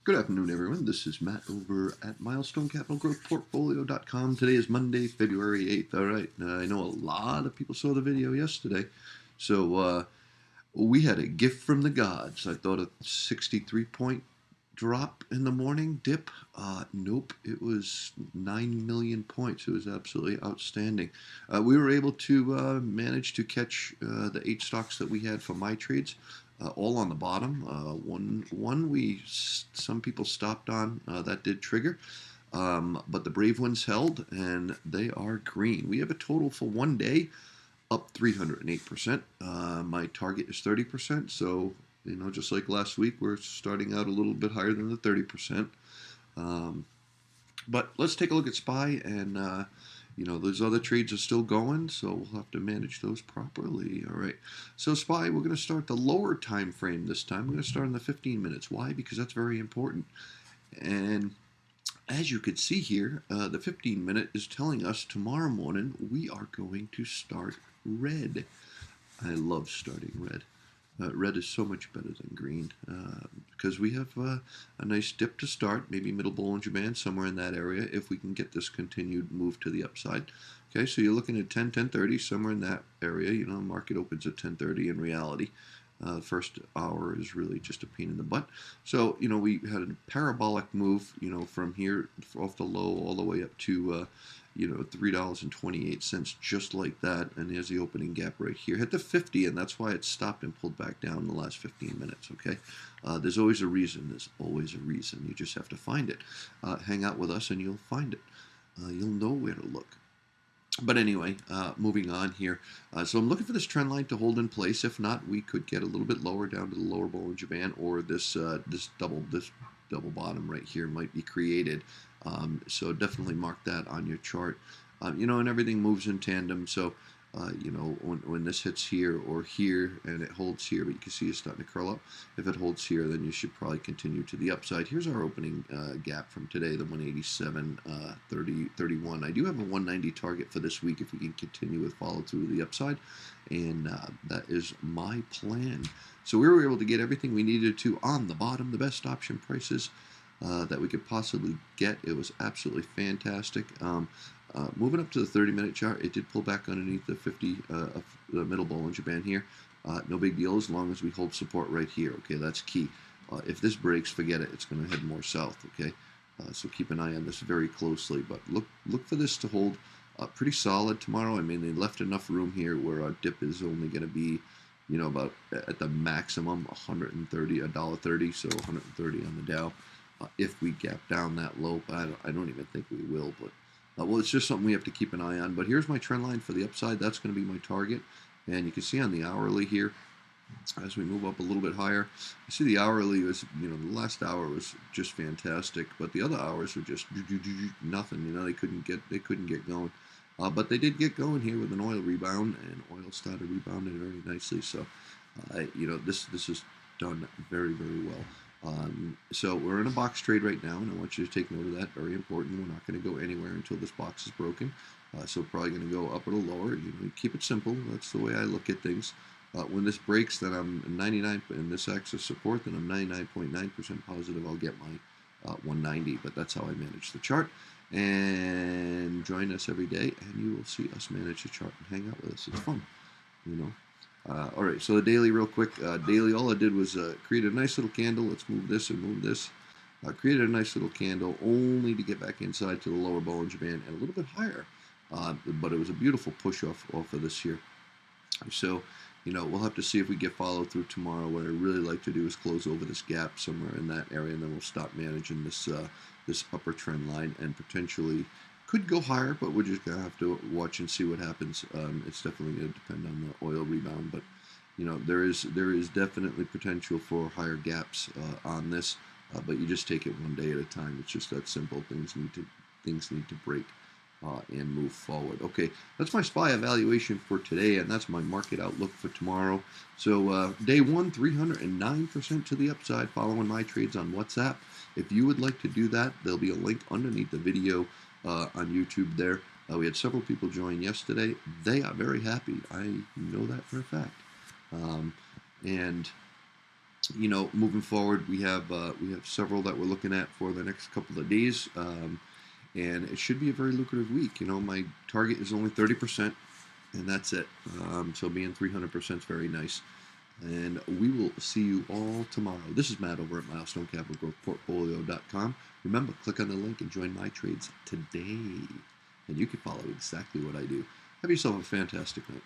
Good afternoon, everyone. This is Matt over at MilestoneCapitalGrowthPortfolio.com. Today is Monday, February 8th. All right. I know a lot of people saw the video yesterday. So we had a gift from the gods. I thought a 63-point drop in the morning dip. Nope. It was 9 million points. It was absolutely outstanding. We were able to manage to catch the 8 stocks that we had for my trades all on the bottom. Some people stopped on that did trigger, but the brave ones held, and they are green. We have a total for one day up 308%. My target is 30%, so just like last week, we're starting out a little bit higher than the 30%. But let's take a look at SPY, and those other trades are still going, so we'll have to manage those properly. All right, so SPY, we're going to start the lower time frame this time. We're going to start in the 15 minutes. Why? Because that's very important. And as you can see here, the 15-minute is telling us tomorrow morning we are going to start red. I love starting red. Red is so much better than green because we have a nice dip to start, maybe middle Bollinger Band, somewhere in that area, if we can get this continued move to the upside. Okay, so you're looking at 10:30, somewhere in that area. The market opens at 10:30 in reality. First hour is really just a pain in the butt. So, we had a parabolic move, from here off the low all the way up to $3.28, just like that. And there's the opening gap right here. Hit the 50, and that's why it stopped and pulled back down in the last 15 minutes, okay? There's always a reason. There's always a reason. You just have to find it. Hang out with us, and you'll find it. You'll know where to look. But anyway, moving on here. So I'm looking for this trend line to hold in place. If not, we could get a little bit lower down to the lower Bollinger Band, or this double bottom right here might be created. So definitely mark that on your chart. And everything moves in tandem. So when this hits here or here and it holds here, but you can see it's starting to curl up. If it holds here, then you should probably continue to the upside. Here's our opening gap from today, the 187.31. I do have a 190 target for this week if we can continue with follow through to the upside, and that is my plan. So we were able to get everything we needed to on the bottom, the best option prices that we could possibly get. It was absolutely fantastic. Moving up to the 30-minute chart, it did pull back underneath the 50 of the middle Bollinger Band here. No big deal as long as we hold support right here. Okay, that's key. If this breaks, forget it. It's going to head more south. Okay, so keep an eye on this very closely. But look for this to hold pretty solid tomorrow. I mean, they left enough room here where our dip is only going to be, about at the maximum 130, $1.30, so 130 on the Dow. If we gap down that low, I don't even think we will, but well, it's just something we have to keep an eye on. But here's my trend line for the upside. That's going to be my target. And you can see on the hourly here, as we move up a little bit higher, you see the hourly was, the last hour was just fantastic, but the other hours were just nothing. They couldn't get going. But they did get going here with an oil rebound, and oil started rebounding very nicely. So, this is done very, very well. So we're in a box trade right now, and I want you to take note of that. Very important. We're not going to go anywhere until this box is broken. So probably going to go up or lower. Keep it simple. That's the way I look at things. When this breaks, then I'm 99, and this acts as support, then I'm 99.9% positive I'll get my 190. But that's how I manage the chart. And join us every day, and you will see us manage the chart and hang out with us. It's fun, all right, so the daily real quick. Daily, all I did was create a nice little candle. Let's move this and move this. Created a nice little candle only to get back inside to the lower Bollinger Band and a little bit higher. But it was a beautiful push off of this here. So, we'll have to see if we get follow through tomorrow. What I really like to do is close over this gap somewhere in that area, and then we'll stop managing this this upper trend line and potentially could go higher, but we're just going to have to watch and see what happens. It's definitely going to depend on the oil rebound, but there is definitely potential for higher gaps on this, but you just take it one day at a time. It's just that simple. Things need to break and move forward. Okay, that's my SPY evaluation for today, and that's my market outlook for tomorrow. So day one, 309% to the upside, following my trades on WhatsApp. If you would like to do that, there'll be a link underneath the video on YouTube there. We had several people join yesterday. They are very happy. I know that for a fact. And moving forward, we have several that we're looking at for the next couple of days, and it should be a very lucrative week. My target is only 30%, and that's it. So being 300% is very nice. And we will see you all tomorrow. This is Matt over at MilestoneCapitalGrowthPortfolio.com. Remember, click on the link and join my trades today, and you can follow exactly what I do. Have yourself a fantastic night.